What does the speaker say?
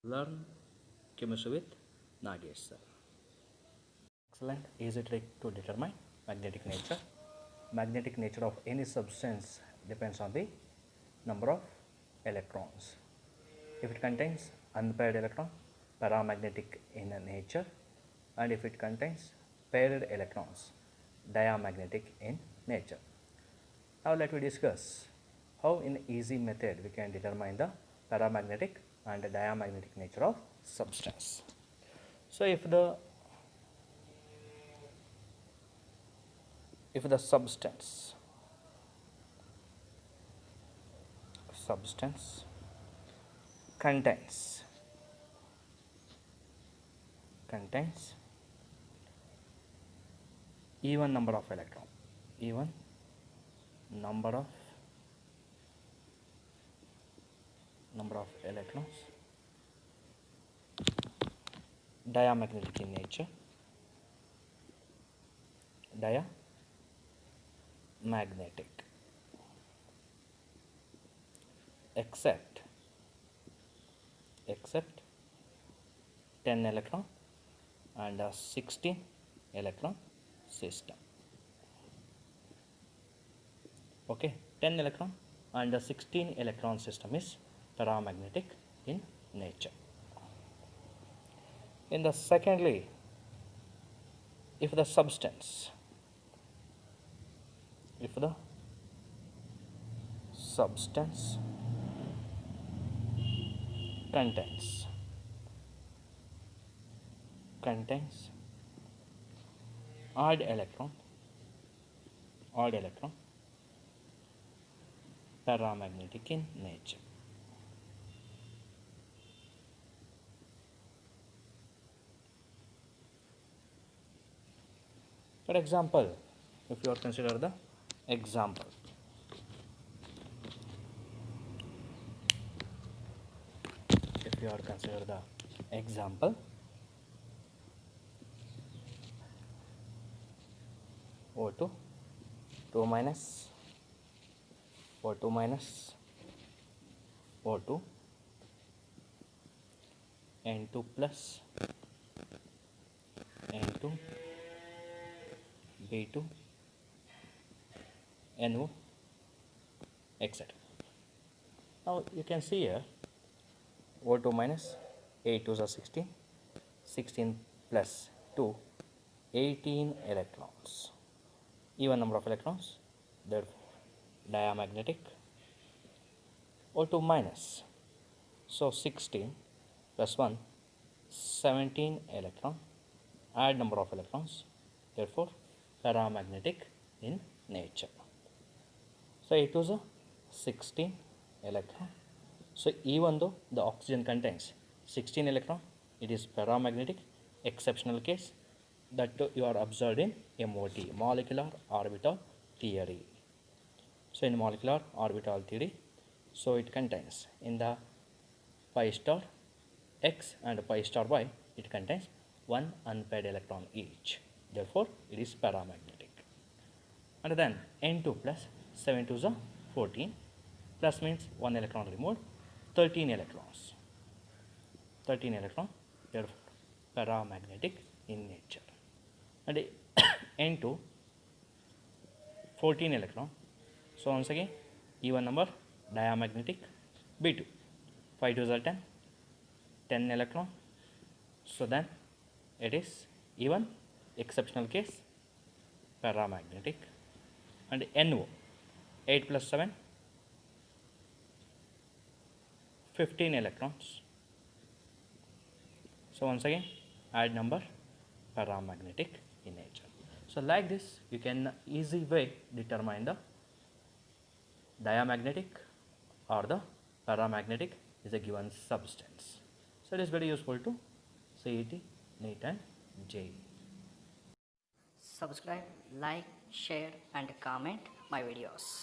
Learn chemistry with Nagesh sir. Excellent. Easy trick to determine magnetic nature. Magnetic nature of any substance depends on the number of electrons. If it contains unpaired electron, paramagnetic in nature, and if it contains paired electrons, diamagnetic in nature. Now let me discuss how in easy method we can determine the paramagnetic and diamagnetic nature of substance. So if the substance contains even number of electrons, diamagnetic in nature, diamagnetic, except 10 electron and a 16 electron system. Okay, 10 electron and a 16 electron system is paramagnetic in nature. In the secondly, if the substance contains odd electron, paramagnetic in nature. For example, if you are consider the example, O2 minus O2 N2 plus N2 B2 NO, etc. Now you can see here O2 minus 8 to the 16 plus 2, 18 electrons, even number of electrons, therefore diamagnetic. O2 minus, so 16 plus 1, 17 electron, add number of electrons, therefore paramagnetic in nature. So it was a 16 electron. So even though the oxygen contains 16 electron, it is paramagnetic. Exceptional case that you are observed in MOT, molecular orbital theory. So in molecular orbital theory, so it contains in the pi star x and pi star y, it contains one unpaired electron each. Therefore, it is paramagnetic. And then N2 plus 7 to the 14, plus means 1 electron removed, 13 electrons. 13 electron, therefore paramagnetic in nature. And N2, 14 electron. So once again, even number, diamagnetic. B2, 5 to the 10 electron. So then it is even, exceptional case, paramagnetic. And NO, 8 plus 7, 15 electrons. So once again, add number, paramagnetic in nature. So like this, you can easy way determine the diamagnetic or the paramagnetic is a given substance. So it is very useful to CET, NEET and JEE. Subscribe, like, share and comment my videos.